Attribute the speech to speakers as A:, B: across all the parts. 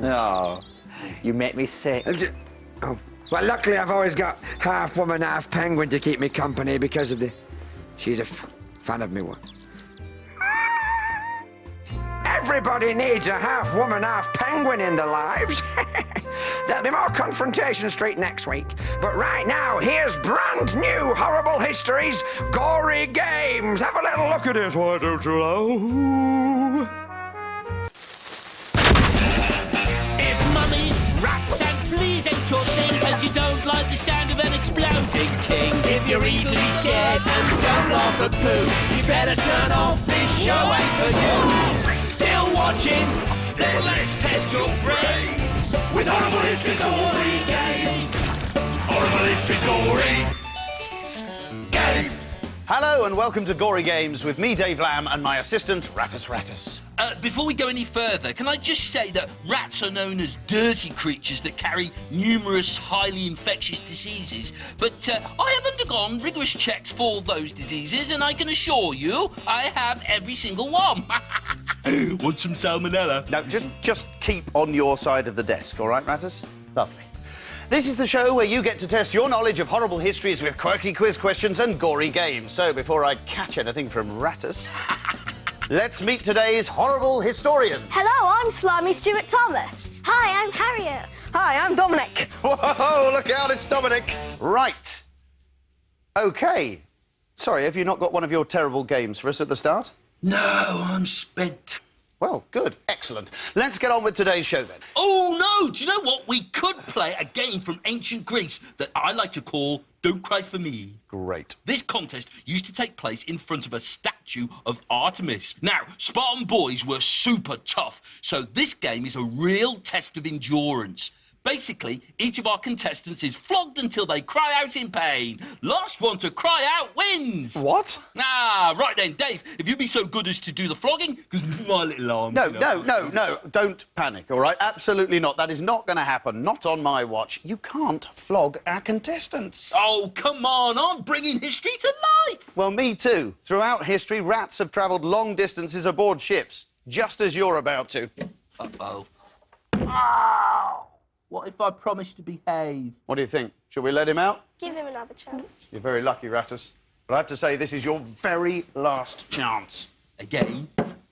A: Oh, you make me sick.
B: Oh, well, luckily I've always got half woman, half penguin to keep me company because of the... She's a fan of me one. Everybody needs a half woman, half penguin in their lives. There'll be more Confrontation Street next week. But right now, here's brand new Horrible Histories Gory Games. Have a little look at it, why don't you know?
C: If mummies, rats and fleas ain't your thing, and you don't like the sound of an exploding king, if you're easily scared and don't love the poo, you better turn off, this show ain't for you. Still watching? Then let's test your brains with Horrible Histories Gory Games. Horrible Histories Gory Games.
D: Hello and welcome to Gory Games with me, Dave Lamb, and my assistant, Rattus.
C: Before we go any further, can I just say that rats are known as dirty creatures that carry numerous highly infectious diseases, but I have undergone rigorous checks for those diseases, and I can assure you I have every single one. Want some salmonella?
D: No, just keep on your side of the desk, all right, Rattus? Lovely. This is the show where you get to test your knowledge of horrible histories with quirky quiz questions and gory games. So before I catch anything from Rattus, let's meet today's horrible historians.
E: Hello, I'm Slimy Stuart Thomas. Hi, I'm Harriet. Hi, I'm Dominic.
D: Whoa, look out, it's Dominic. Right. OK. Sorry, have you not got one of your terrible games for us at the start?
C: No, I'm spent.
D: Well, good. Excellent. Let's get on with today's show, then.
C: Oh, no! Do you know what? We could play a game from ancient Greece that I like to call Don't Cry For Me.
D: Great.
C: This contest used to take place in front of a statue of Artemis. Now, Spartan boys were super tough, so this game is a real test of endurance. Basically, each of our contestants is flogged until they cry out in pain. Last one to cry out wins.
D: What?
C: Ah, right then, Dave, if you'd be so good as to do the flogging, because my little arm...
D: No, don't panic, all right? Absolutely not. That is not going to happen. Not on my watch. You can't flog our contestants.
C: Oh, come on, I'm bringing history to life.
D: Well, me too. Throughout history, rats have travelled long distances aboard ships, just as you're about to.
C: Uh-oh. Ow! What if I promise to behave?
D: What do you think? Shall we let him out?
E: Give him another chance.
D: You're very lucky, Rattus. But I have to say, this is your very last chance.
C: Again?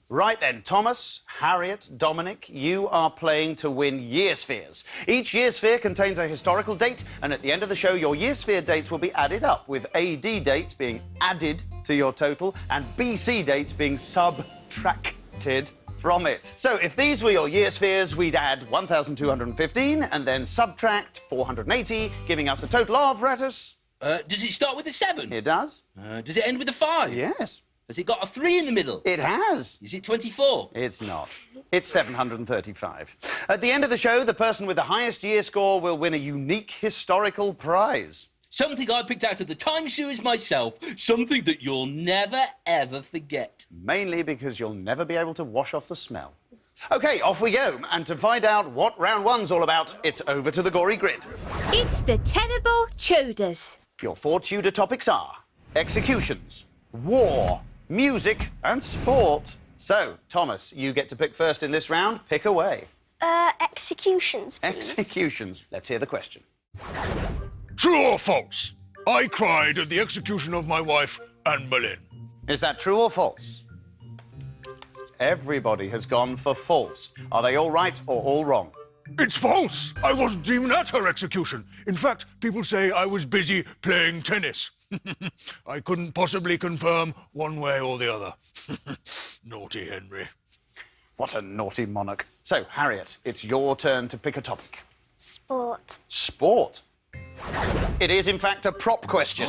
D: Right then, Thomas, Harriet, Dominic, you are playing to win year spheres. Each year sphere contains a historical date, and at the end of the show, your year sphere dates will be added up, with AD dates being added to your total and BC dates being subtracted from it. So if these were your year spheres, we'd add 1,215 and then subtract 480, giving us a total of, Rattus?
C: Does it start with a 7?
D: It does.
C: Does it end with a 5?
D: Yes.
C: Has it got a 3 in the middle?
D: It has.
C: Is it 24?
D: It's not. It's 735. At the end of the show, the person with the highest year score will win a unique historical prize.
C: Something I picked out of the time series myself. Something that you'll never, ever forget.
D: Mainly because you'll never be able to wash off the smell. OK, off we go. And to find out what round one's all about, it's over to the gory grid.
F: It's the terrible Tudors.
D: Your 4 Tudor topics are executions, war, music and sport. So, Thomas, you get to pick first in this round. Pick away.
E: Executions, please.
D: Executions. Let's hear the question.
G: True or false? I cried at the execution of my wife, Anne Boleyn.
D: Is that true or false? Everybody has gone for false. Are they all right or all wrong?
G: It's false! I wasn't even at her execution. In fact, people say I was busy playing tennis. I couldn't possibly confirm one way or the other. Naughty Henry.
D: What a naughty monarch. So, Harriet, it's your turn to pick a topic.
E: Sport.
D: Sport? It is, in fact, a prop question.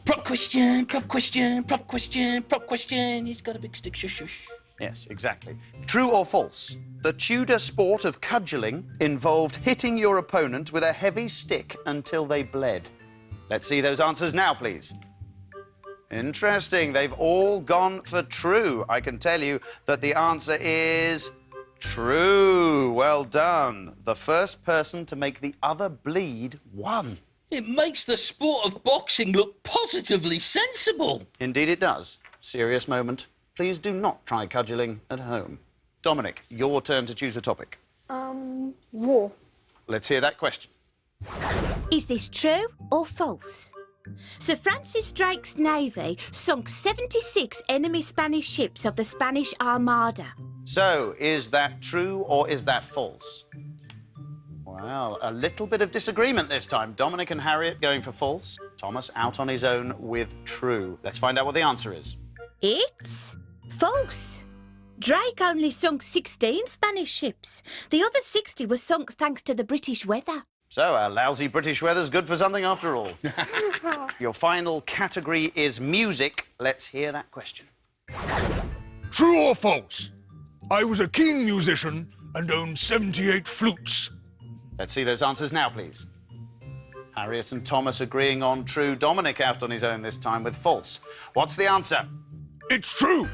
C: Prop question, prop question, prop question, prop question. He's got a big stick, shush, shush.
D: Yes, exactly. True or false? The Tudor sport of cudgelling involved hitting your opponent with a heavy stick until they bled. Let's see those answers now, please. Interesting. They've all gone for true. I can tell you that the answer is true. Well done. The first person to make the other bleed won.
C: It makes the sport of boxing look positively sensible.
D: Indeed it does. Serious moment. Please do not try cudgelling at home. Dominic, your turn to choose a topic.
E: War.
D: Let's hear that question.
F: Is this true or false? Sir Francis Drake's navy sunk 76 enemy Spanish ships of the Spanish Armada.
D: So, is that true or is that false? Well, a little bit of disagreement this time. Dominic and Harriet going for false. Thomas out on his own with true. Let's find out what the answer is.
F: It's false. Drake only sunk 16 Spanish ships. The other 60 were sunk thanks to the British weather.
D: So, our lousy British weather's good for something after all. Your final category is music. Let's hear that question.
G: True or false? I was a keen musician and owned 78 flutes.
D: Let's see those answers now, please. Harriet and Thomas agreeing on true. Dominic out on his own this time with false. What's the answer?
G: It's true.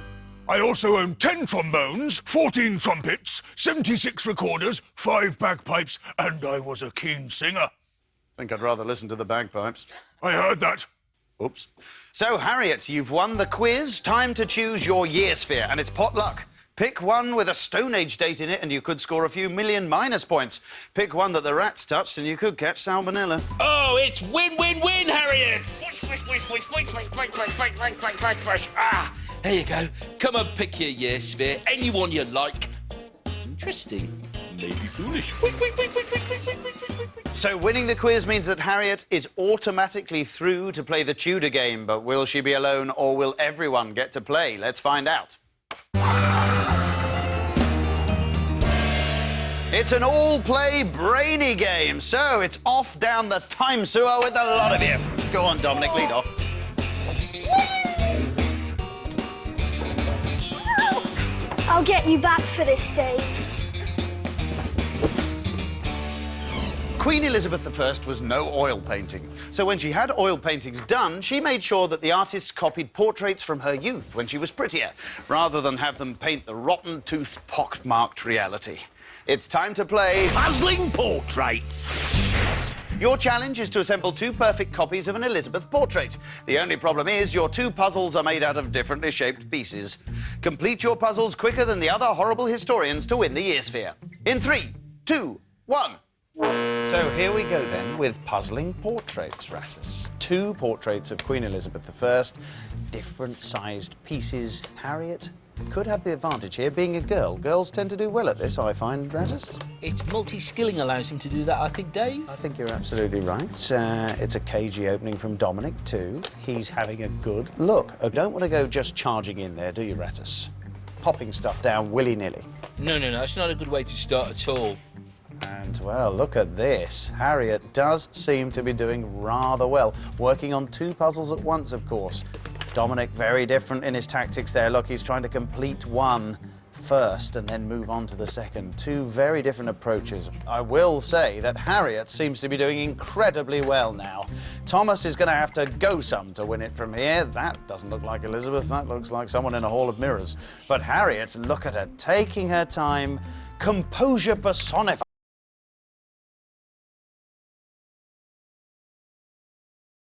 G: I also own 10 trombones, 14 trumpets, 76 recorders, 5 bagpipes, and I was a keen singer.
D: I think I'd rather listen to the bagpipes.
G: I heard that.
D: Oops. So, Harriet, you've won the quiz. Time to choose your year sphere, and it's potluck. Pick one with a Stone Age date in it, and you could score a few million minus points. Pick one that the rats touched, and you could catch salmonella.
C: Oh, it's win-win-win, Harriet! Ah, there you go. Come and pick your year sphere, anyone you like. Interesting. Maybe foolish.
D: So winning the quiz means that Harriet is automatically through to play the Tudor game, but will she be alone or will everyone get to play? Let's find out. It's an all-play brainy game, so it's off down the time sewer with a lot of you. Go on, Dominic, lead off.
E: I'll get you back for this, Dave.
D: Queen Elizabeth I was no oil painting, so when she had oil paintings done, she made sure that the artists copied portraits from her youth when she was prettier, rather than have them paint the rotten-toothed, pock-marked reality. It's time to play
C: Puzzling portraits.
D: Your challenge is to assemble 2 perfect copies of an Elizabeth portrait. The only problem is your 2 puzzles are made out of differently shaped pieces. Complete your puzzles quicker than the other horrible historians to win the year sphere. In 3, 2, 1. So here we go then with puzzling portraits, Rattus. 2 portraits of Queen Elizabeth I, different sized pieces. Harriet could have the advantage here, being a girl. Girls tend to do well at this, I find, Rattus.
C: It's multi-skilling allows him to do that, I think, Dave.
D: I think you're absolutely right. It's a cagey opening from Dominic, too. He's having a good look. You don't want to go just charging in there, do you, Rattus? Popping stuff down willy-nilly.
C: No, that's not a good way to start at all.
D: And, well, look at this. Harriet does seem to be doing rather well, working on 2 puzzles at once, of course. Dominic, very different in his tactics there. Look, he's trying to complete one first and then move on to the second. 2 very different approaches. I will say that Harriet seems to be doing incredibly well now. Thomas is going to have to go some to win it from here. That doesn't look like Elizabeth. That looks like someone in a hall of mirrors. But Harriet, look at her, taking her time, composure personified.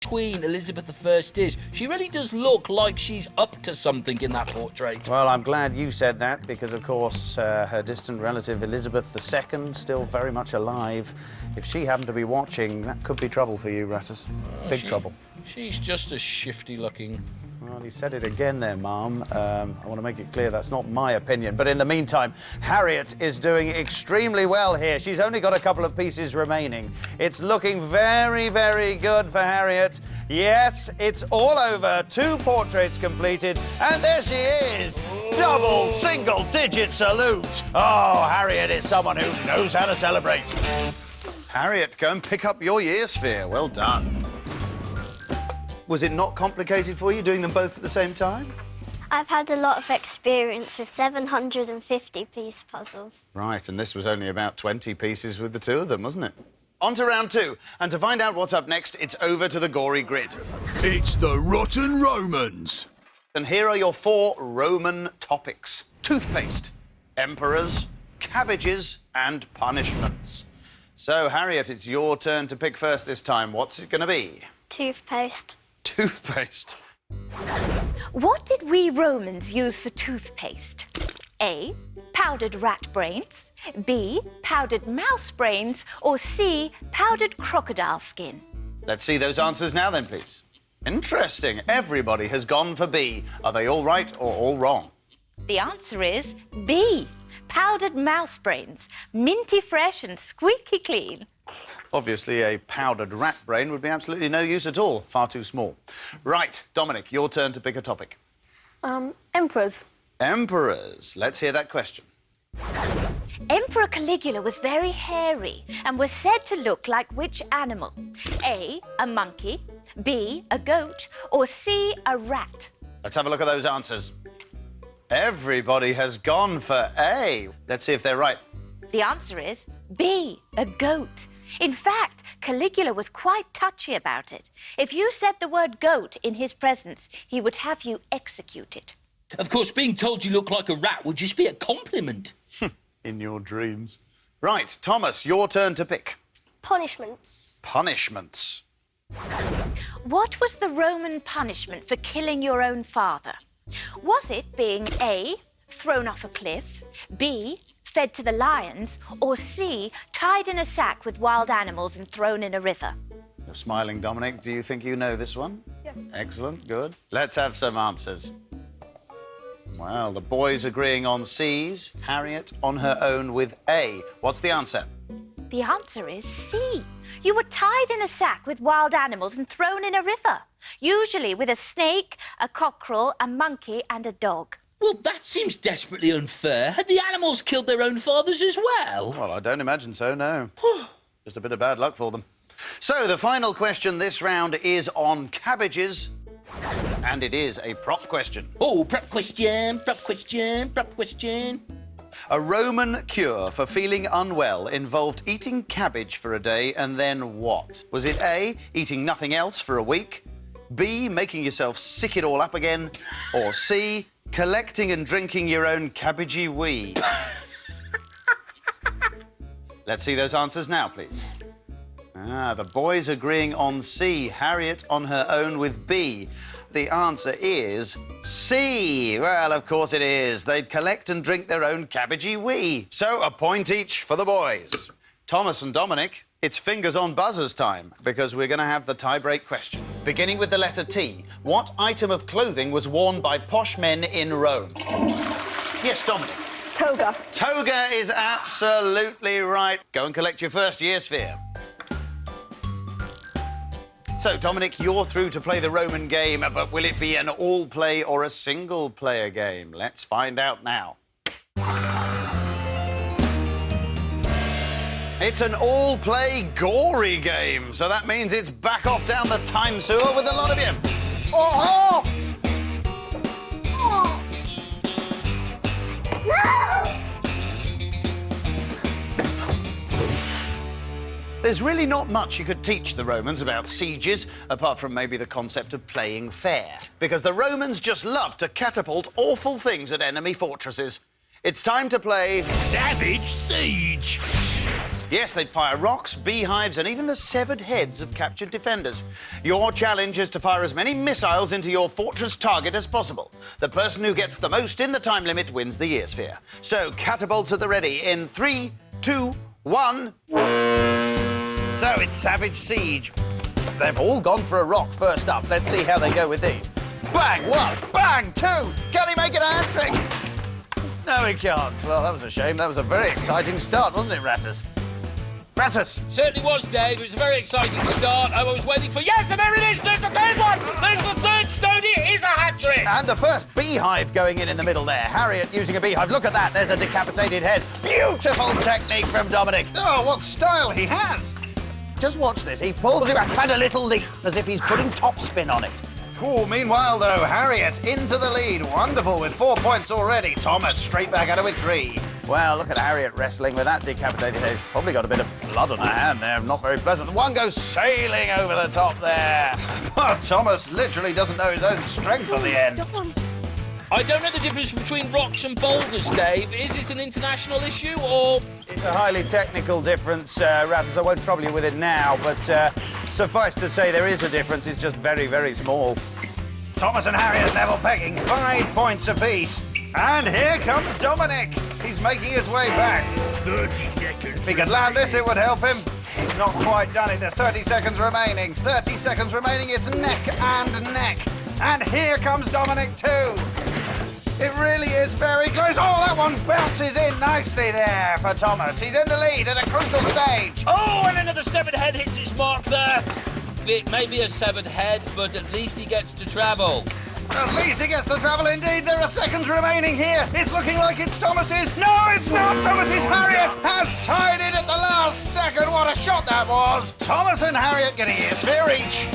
C: Queen Elizabeth I is. She really does look like she's up to something in that portrait.
D: Well, I'm glad you said that because, of course, her distant relative Elizabeth II still very much alive. If she happened to be watching, that could be trouble for you, Rattus. Big trouble.
C: She's just as shifty looking.
D: Well, he said it again there, Ma'am. I want to make it clear that's not my opinion. But in the meantime, Harriet is doing extremely well here. She's only got a couple of pieces remaining. It's looking very, very good for Harriet. Yes, it's all over. 2 portraits completed. And there she is. Double single-digit salute. Oh, Harriet is someone who knows how to celebrate. Harriet, go and pick up your year sphere. Well done. Was it not complicated for you doing them both at the same time?
E: I've had a lot of experience with 750-piece puzzles.
D: Right, and this was only about 20 pieces with the 2 of them, wasn't it? On to round 2, and to find out what's up next, it's over to the gory grid.
G: It's the Rotten Romans.
D: And here are your 4 Roman topics. Toothpaste, emperors, cabbages, and punishments. So, Harriet, it's your turn to pick first this time. What's it going to be?
E: Toothpaste.
D: Toothpaste.
F: What did we Romans use for toothpaste? A. powdered rat brains, B, powdered mouse brains, or C, powdered crocodile skin?
D: Let's see those answers now then, please. Interesting. Everybody has gone for B. Are they all right or all wrong?
F: The answer is B, powdered mouse brains, minty fresh and squeaky clean.
D: Obviously, a powdered rat brain would be absolutely no use at all. Far too small. Right, Dominic, your turn to pick a topic.
E: Emperors.
D: Emperors. Let's hear that question.
F: Emperor Caligula was very hairy and was said to look like which animal? A, a monkey, B, a goat, or C, a rat?
D: Let's have a look at those answers. Everybody has gone for A. Let's see if they're right.
F: The answer is B, a goat. In fact, Caligula was quite touchy about it. If you said the word goat in his presence, he would have you executed.
C: Of course, being told you look like a rat would just be a compliment.
D: In your dreams. Right, Thomas, your turn to pick.
E: Punishments.
D: Punishments.
F: What was the Roman punishment for killing your own father? Was it being A, thrown off a cliff, B, fed to the lions, or C, tied in a sack with wild animals and thrown in a river?
D: You're smiling, Dominic. Do you think you know this one?
E: Yeah.
D: Excellent, good. Let's have some answers. Well, the boys agreeing on C's, Harriet on her own with A. What's the answer?
F: The answer is C. You were tied in a sack with wild animals and thrown in a river, usually with a snake, a cockerel, a monkey and a dog.
C: Well, that seems desperately unfair. Had the animals killed their own fathers as well?
D: Well, I don't imagine so, no. Just a bit of bad luck for them. So, the final question this round is on cabbages. And it is a prop question.
C: Oh, prop question, prop question, prop question.
D: A Roman cure for feeling unwell involved eating cabbage for a day and then what? Was it A, eating nothing else for a week, B, making yourself sick it all up again, or C, collecting and drinking your own cabbagey wee? Let's see those answers now, please. The boys agreeing on C, Harriet on her own with B. The answer is C. Well, of course it is. They'd collect and drink their own cabbagey wee. So, a point each for the boys. Thomas and Dominic, it's fingers on buzzers time, because we're going to have the tie-break question. Beginning with the letter T, what item of clothing was worn by posh men in Rome? Yes, Dominic.
E: Toga.
D: Toga is absolutely right. Go and collect your first year sphere. So, Dominic, you're through to play the Roman game, but will it be an all-play or a single-player game? Let's find out now. It's an all-play gory game, so that means it's back off down the time sewer with a lot of you.
E: Oh! Oh! No!
D: There's really not much you could teach the Romans about sieges, apart from maybe the concept of playing fair. Because the Romans just loved to catapult awful things at enemy fortresses. It's time to play
C: Savage Siege.
D: Yes, they'd fire rocks, beehives, and even the severed heads of captured defenders. Your challenge is to fire as many missiles into your fortress target as possible. The person who gets the most in the time limit wins the year sphere. So, catapults at the ready in 3, 2, 1... So, it's Savage Siege. They've all gone for a rock first up. Let's see how they go with these. Bang, 1, bang, 2. Can he make it a hat-trick? No, he can't. Well, that was a shame. That was a very exciting start, wasn't it, Rattus? Rattus!
C: Certainly was, Dave. It was a very exciting start. I was waiting for... Yes, and there it is! There's the third one! There's the third stone. It is a hat-trick!
D: And the first beehive going in the middle there. Harriet using a beehive. Look at that. There's a decapitated head. Beautiful technique from Dominic. Oh, what style he has. Just watch this. He pulls it back and a little leap, as if he's putting topspin on it. Oh, meanwhile, though, Harriet into the lead. Wonderful, with 4 points already. Thomas straight back at it with 3. Well, look at Harriet wrestling with that decapitated head. She's probably got a bit of blood on her hand there. Not very pleasant. The one goes sailing over the top there. But Thomas literally doesn't know his own strength on the end.
C: I don't know the difference between rocks and boulders, Dave. Is it an international issue, or...?
D: It's a highly technical difference, Rattus. I won't trouble you with it now, but suffice to say there is a difference. It's just very, very small. Thomas and Harriet level pegging, 5 points apiece. And here comes Dominic. He's making his way back.
C: 30 seconds.
D: If he could land this, it would help him. He's not quite done it. There's 30 seconds remaining. 30 seconds remaining. It's neck and neck. And here comes Dominic too. It really is very close. Oh, that one bounces in nicely there for Thomas. He's in the lead at a crucial stage.
C: Oh, and another severed head hits its mark there. It may be a severed head, but at least he gets to travel.
D: At least he gets to travel indeed. There are seconds remaining here. It's looking like it's Thomas's. No, it's not Thomas's. Harriet has tied it at the last second. What a shot that was. Thomas and Harriet get a year sphere each.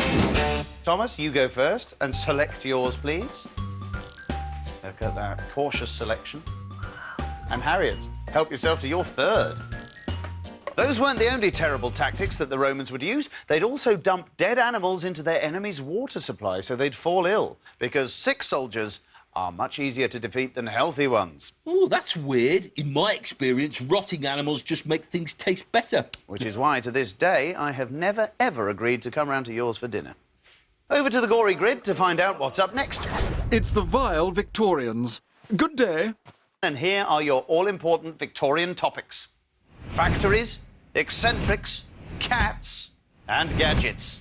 D: Thomas, you go first and select yours, please. Look at that cautious selection. And Harriet, help yourself to your third. Those weren't the only terrible tactics that the Romans would use. They'd also dump dead animals into their enemy's water supply so they'd fall ill, because sick soldiers are much easier to defeat than healthy ones.
C: Oh, that's weird. In my experience, rotting animals just make things taste better.
D: Which is why, to this day, I have never, ever agreed to come round to yours for dinner. Over to the gory grid to find out what's up next.
H: It's the vile Victorians. Good day.
D: And here are your all-important Victorian topics. Factories, eccentrics, cats, and gadgets.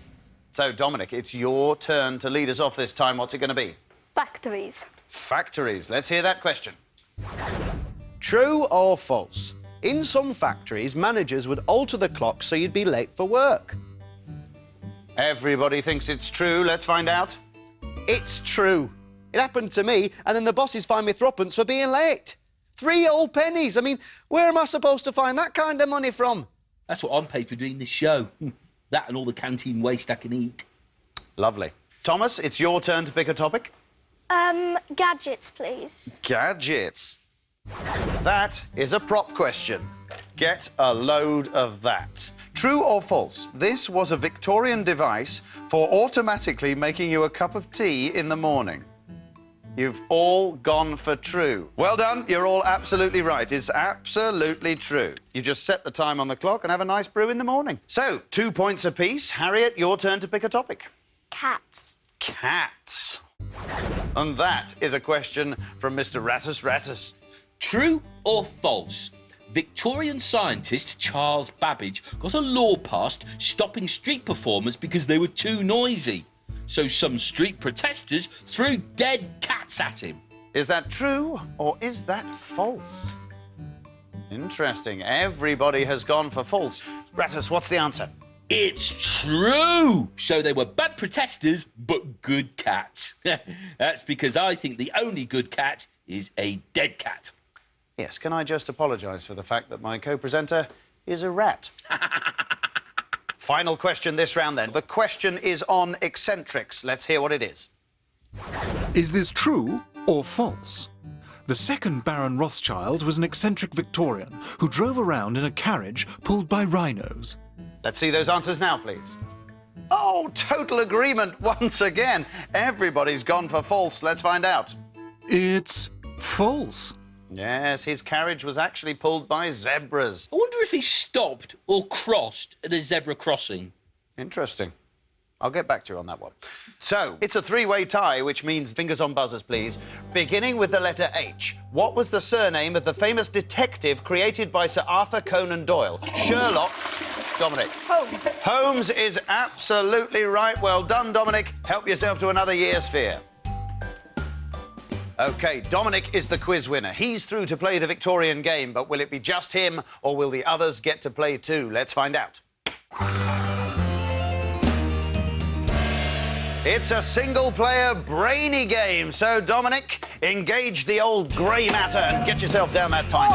D: So, Dominic, it's your turn to lead us off this time. What's it going to be?
E: Factories.
D: Factories. Let's hear that question.
A: True or false? In some factories, managers would alter the clock so you'd be late for work.
D: Everybody thinks it's true. Let's find out.
A: It's true. It happened to me, and then the bosses fined me threepence for being late. 3 old pennies. I mean, where am I supposed to find that kind of money from?
C: That's what I'm paid for doing this show. That and all the canteen waste I can eat.
D: Lovely. Thomas, it's your turn to pick a topic.
E: Gadgets, please.
D: Gadgets. That is a prop question. Get a load of that. True or false? This was a Victorian device for automatically making you a cup of tea in the morning. You've all gone for true. Well done. You're all absolutely right. It's absolutely true. You just set the time on the clock and have a nice brew in the morning. So, 2 points apiece. Harriet, your turn to pick a topic.
E: Cats.
D: Cats. And that is a question from Mr. Rattus Rattus.
C: True or false? Victorian scientist Charles Babbage got a law passed stopping street performers because they were too noisy. So some street protesters threw dead cats at him.
D: Is that true or is that false? Interesting. Everybody has gone for false. Rattus, what's the answer?
C: It's true! So they were bad protesters, but good cats. That's because I think the only good cat is a dead cat.
D: Yes, can I just apologise for the fact that my co-presenter is a rat? Final question this round, then. The question is on eccentrics. Let's hear what it is.
H: Is this true or false? The second Baron Rothschild was an eccentric Victorian who drove around in a carriage pulled by rhinos.
D: Let's see those answers now, please. Oh, total agreement once again. Everybody's gone for false. Let's find out.
H: It's false.
D: Yes, his carriage was actually pulled by zebras.
C: I wonder if he stopped or crossed at a zebra crossing.
D: Interesting. I'll get back to you on that one. So, it's a three-way tie, which means fingers on buzzers, please. Beginning with the letter H. What was the surname of the famous detective created by Sir Arthur Conan Doyle? Sherlock. Dominic.
E: Holmes.
D: Holmes is absolutely right. Well done, Dominic. Help yourself to another year sphere. OK, Dominic is the quiz winner. He's through to play the Victorian game, but will it be just him, or will the others get to play too? Let's find out. It's a single-player, brainy game. So, Dominic, engage the old grey matter and get yourself down that time.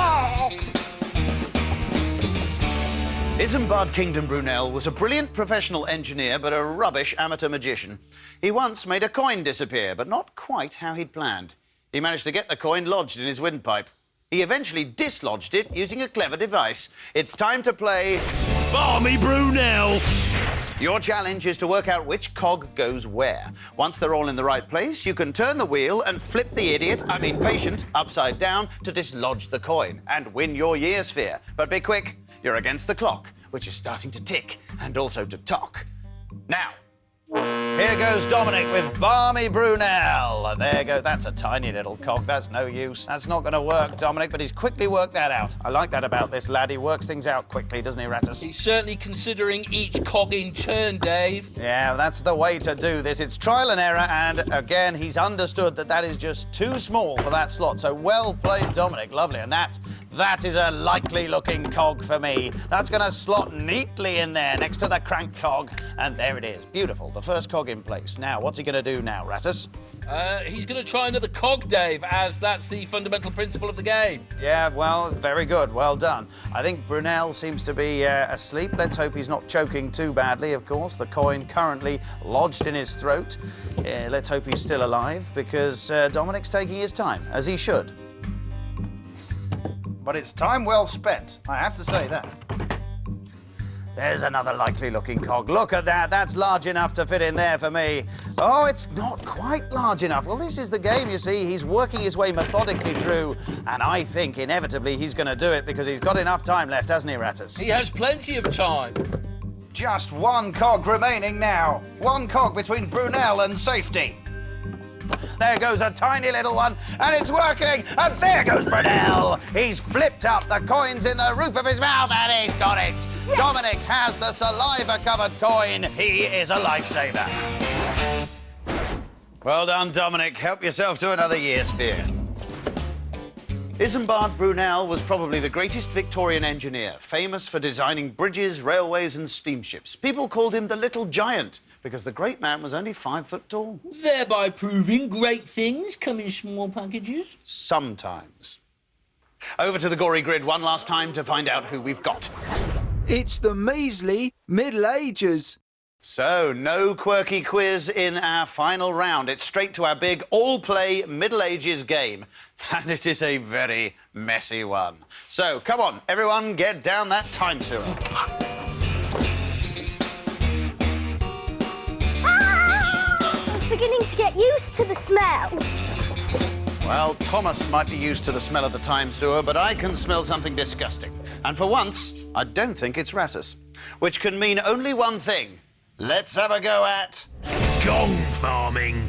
D: Isambard Kingdom Brunel was a brilliant professional engineer but a rubbish amateur magician. He once made a coin disappear, but not quite how he'd planned. He managed to get the coin lodged in his windpipe. He eventually dislodged it using a clever device. It's time to play...
C: Barmy Brunel!
D: Your challenge is to work out which cog goes where. Once they're all in the right place, you can turn the wheel and flip the patient, upside down to dislodge the coin and win your year sphere. But be quick, you're against the clock, which is starting to tick and also to tock. Now... Here goes Dominic with Balmy Brunel. There you go. That's a tiny little cog. That's no use. That's not going to work, Dominic, but he's quickly worked that out. I like that about this lad. He works things out quickly, doesn't he, Rattus?
C: He's certainly considering each cog in turn, Dave.
D: Yeah, that's the way to do this. It's trial and error, and again, he's understood that that is just too small for that slot. So well played, Dominic. Lovely. And that is a likely-looking cog for me. That's going to slot neatly in there next to the crank cog. And there it is. Beautiful. The first cog in place. Now, what's he going to do now, Rattus?
C: He's going to try another cog, Dave, as that's the fundamental principle of the game.
D: Yeah, well, very good. Well done. I think Brunel seems to be asleep. Let's hope he's not choking too badly, of course. The coin currently lodged in his throat. Let's hope he's still alive, because Dominic's taking his time, as he should. But it's time well spent, I have to say that. There's another likely-looking cog. Look at that. That's large enough to fit in there for me. Oh, it's not quite large enough. Well, this is the game, you see. He's working his way methodically through, and I think, inevitably, he's going to do it because he's got enough time left, hasn't he, Rattus?
C: He has plenty of time.
D: Just one cog remaining now. One cog between Brunel and safety. There goes a tiny little one, and it's working, and there goes Brunel. He's flipped up the coins in the roof of his mouth, and he's got it. Yes. Dominic has the saliva-covered coin. He is a lifesaver. Well done, Dominic. Help yourself to another year sphere. Isambard Brunel was probably the greatest Victorian engineer, famous for designing bridges, railways and steamships. People called him the Little Giant, because the great man was only 5 foot tall.
C: Thereby proving great things come in small packages.
D: Sometimes. Over to the Gory Grid one last time to find out who we've got.
I: It's the measly Middle Ages.
D: So, no quirky quiz in our final round. It's straight to our big all-play Middle Ages game. And it is a very messy one. So, come on, everyone, get down that time sewer.
E: I was beginning to get used to the smell.
D: Well, Thomas might be used to the smell of the time sewer, but I can smell something disgusting. And for once, I don't think it's Rattus. Which can mean only one thing. Let's have a go at...
G: Gong farming.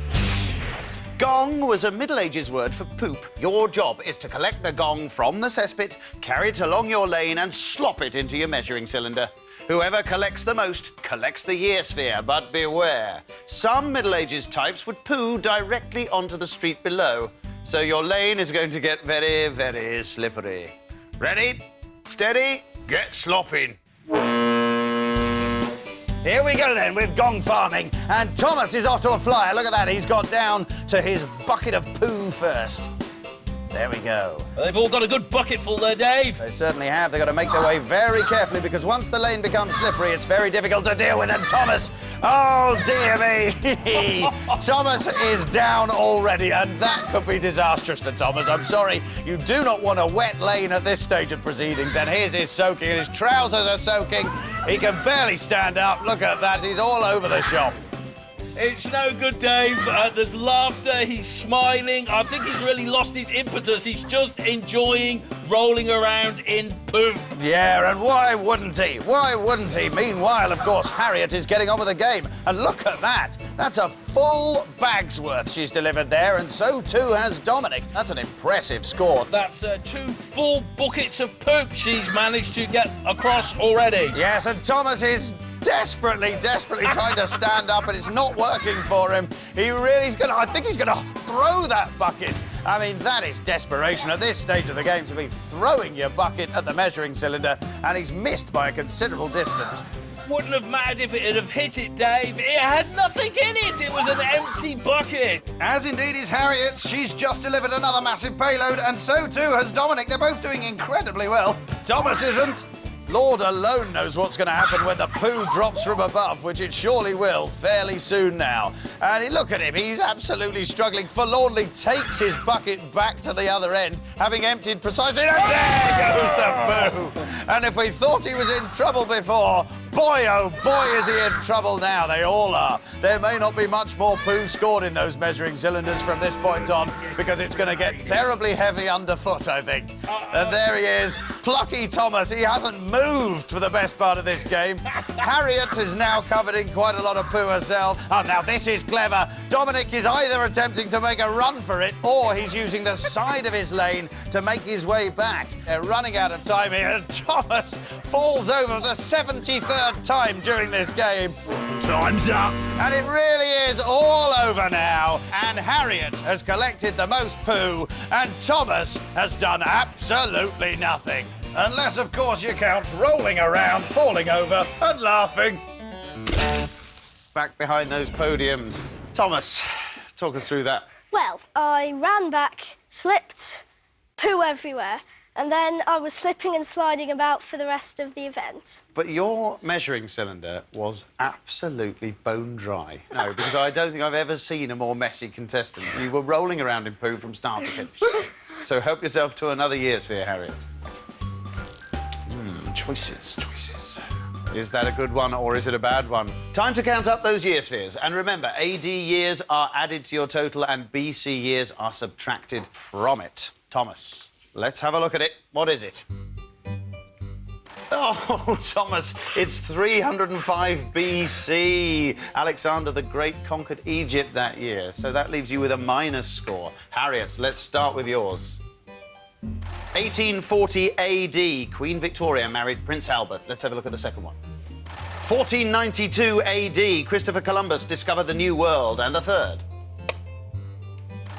D: Gong was a Middle Ages word for poop. Your job is to collect the gong from the cesspit, carry it along your lane and slop it into your measuring cylinder. Whoever collects the most collects the year sphere, but beware. Some Middle Ages types would poo directly onto the street below, so your lane is going to get very, very slippery. Ready? Steady? Get slopping. Here we go then with gong farming, and Thomas is off to a flyer. Look at that, he's got down to his bucket of poo first. There we go.
C: They've all got a good bucket full there, Dave.
D: They certainly have. They've got to make their way very carefully because once the lane becomes slippery, it's very difficult to deal with. And Thomas, oh dear me, Thomas is down already, and that could be disastrous for Thomas. I'm sorry, you do not want a wet lane at this stage of proceedings. And his is soaking, and his trousers are soaking. He can barely stand up. Look at that, he's all over the shop.
C: It's no good, Dave. There's laughter, he's smiling. I think he's really lost his impetus. He's just enjoying rolling around in poop.
D: Yeah, and why wouldn't he? Why wouldn't he? Meanwhile, of course, Harriet is getting on with the game. And look at that. That's a full bag's worth she's delivered there, and so too has Dominic. That's an impressive score.
C: That's 2 full buckets of poop she's managed to get across already.
D: Yes, and Thomas is desperately trying to stand up, and it's not working for him. I think he's gonna throw that bucket. I mean, that is desperation at this stage of the game, to be throwing your bucket at the measuring cylinder, and he's missed by a considerable distance.
C: Wouldn't have mattered if it had have hit it, Dave. It had nothing in it. It was an empty bucket.
D: As indeed is Harriet. She's just delivered another massive payload, and so too has Dominic. They're both doing incredibly well. Thomas isn't. Lord alone knows what's going to happen when the poo drops from above, which it surely will fairly soon now. And look at him, he's absolutely struggling, forlornly takes his bucket back to the other end, having emptied precisely... And there goes the poo! And if we thought he was in trouble before, boy, oh boy, is he in trouble now. They all are. There may not be much more poo scored in those measuring cylinders from this point on, because it's going to get terribly heavy underfoot, I think. And there he is, plucky Thomas. He hasn't moved for the best part of this game. Harriet is now covered in quite a lot of poo herself. Oh, now this is clever. Dominic is either attempting to make a run for it, or he's using the side of his lane to make his way back. They're running out of time here, and Thomas falls over the 73rd time during this game.
G: Time's up.
D: And it really is all over now. And Harriet has collected the most poo, and Thomas has done absolutely nothing. Unless, of course, you count rolling around, falling over, and laughing. Back behind those podiums. Thomas, talk us through that.
E: Well, I ran back, slipped, poo everywhere, and then I was slipping and sliding about for the rest of the event.
D: But your measuring cylinder was absolutely bone dry. No, because I don't think I've ever seen a more messy contestant. You were rolling around in poo from start to finish. So help yourself to another year sphere, Harriet. Choices. Is that a good one or is it a bad one? Time to count up those year spheres. And remember, AD years are added to your total and BC years are subtracted from it. Thomas, let's have a look at it. What is it? Oh, Thomas, it's 305 BC. Alexander the Great conquered Egypt that year, so that leaves you with a minus score. Harriet, let's start with yours. 1840 AD, Queen Victoria married Prince Albert. Let's have a look at the second one. 1492 AD, Christopher Columbus discovered the New World. And the third.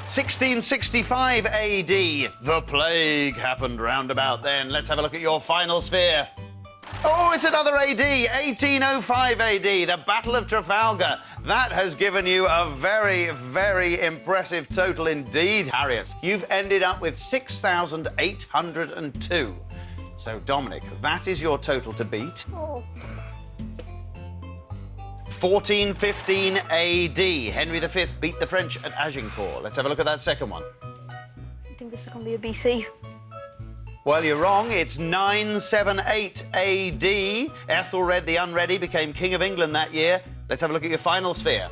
D: 1665 AD, the plague happened round about then. Let's have a look at your final sphere. Oh, it's another AD, 1805 AD, the Battle of Trafalgar. That has given you a very, very impressive total indeed, Harriet. You've ended up with 6,802. So, Dominic, that is your total to beat.
E: Oh.
D: 1415 AD, Henry V beat the French at Agincourt. Let's have a look at that second one.
E: I think this is going to be a BC.
D: Well, you're wrong. It's 978 AD. Ethelred the Unready became King of England that year. Let's have a look at your final sphere.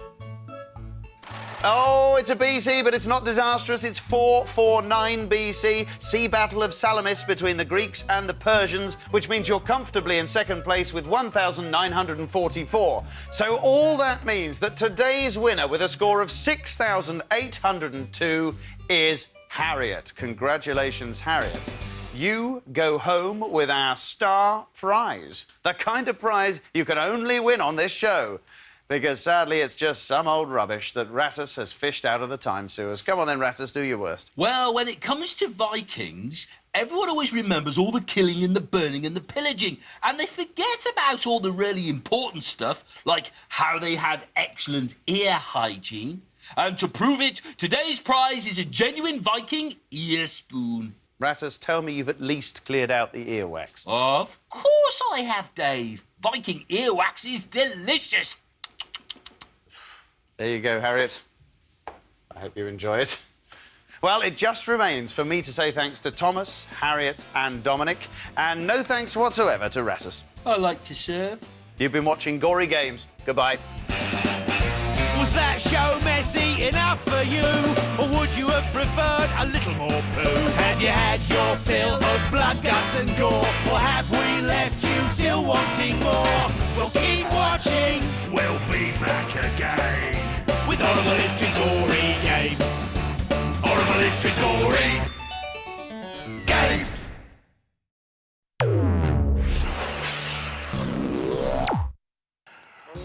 D: Oh, it's a BC, but it's not disastrous. It's 449 BC. Sea Battle of Salamis between the Greeks and the Persians, which means you're comfortably in second place with 1,944. So all that means that today's winner with a score of 6,802 is Harriet. Congratulations, Harriet. You go home with our star prize. The kind of prize you can only win on this show. Because, sadly, it's just some old rubbish that Rattus has fished out of the time sewers. Come on then, Rattus, do your worst.
C: Well, when it comes to Vikings, everyone always remembers all the killing and the burning and the pillaging, and they forget about all the really important stuff, like how they had excellent ear hygiene. And to prove it, today's prize is a genuine Viking ear spoon.
D: Rattus, tell me you've at least cleared out the earwax.
C: Of course I have, Dave. Viking earwax is delicious.
D: There you go, Harriet. I hope you enjoy it. Well, it just remains for me to say thanks to Thomas, Harriet and Dominic, and no thanks whatsoever to Rattus.
C: I like to serve.
D: You've been watching Gory Games. Goodbye.
C: Was that show messy enough for you? Or would you have preferred a little more poo? Have you had your fill of blood, guts and gore? Or have we left you still wanting more? Well, keep watching.
G: We'll be back again.
C: With Horrible Histories Gory Games. Horrible Histories Gory Games.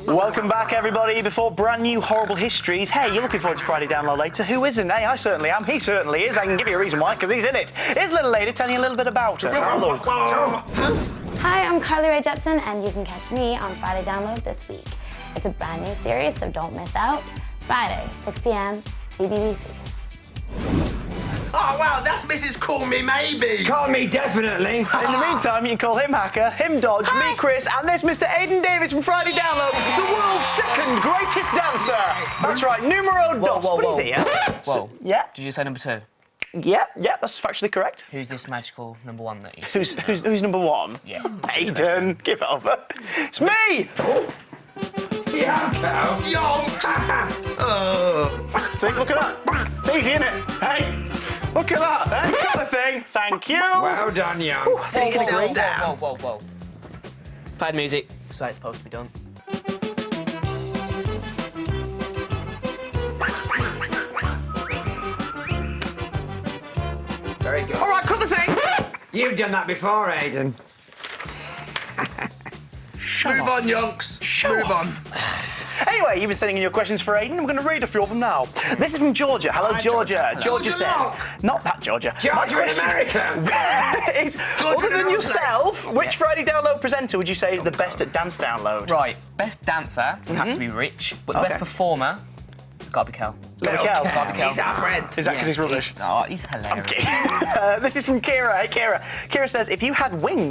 J: Welcome back, everybody, before brand new Horrible Histories. Hey, you're looking forward to Friday Download later. Who isn't? Hey, I certainly am. He certainly is. I can give you a reason why, because he's in it. Here's little lady telling you a little bit about her. Have a look.
K: Hi, I'm Carly Rae Jepsen, and you can catch me on Friday Download this week. It's a brand new series, so don't miss out. Friday, 6 p.m, CBBC.
B: Oh, wow, that's Mrs. Call Me Maybe.
J: Call me definitely. In the meantime, you can call him Hacker, him Dodge, me Chris, and this Mr. Aidan Davis from Friday Download, the world's second greatest dancer. That's right, numero dos. But he's here.
L: Whoa.
J: Yeah?
L: Did you say number 2?
J: Yeah, that's factually correct.
L: Who's this magical number one that you
J: Who's number one?
L: Yeah.
J: Aidan, give it over. It's me! See, look at that. It's easy, isn't it? Hey, look at that. Hey, got the thing. Thank you.
B: Well done, young.
L: Whoa. Play the music. That's how it's supposed to be done.
B: Very good. All right, cut the thing. You've done that before, Aidan.
I: Move on, yonks. Move on.
J: Anyway, you've been sending in your questions for Aidan. I'm going to read a few of them now. This is from Georgia. Hello, Georgia. Georgia says, not that Georgia.
B: Georgia in America.
J: Is, other than yourself, which Friday Download presenter would you say is the best at Dance Download?
L: Right, best dancer would have to be Rich, but the best performer, gotta be Kel.
J: Gotta be Kel.
I: He's our friend.
J: Is that because he's rubbish?
L: Oh, he's hilarious.
J: This is from Kira. Hey, Kira. Kira says, if you had wings,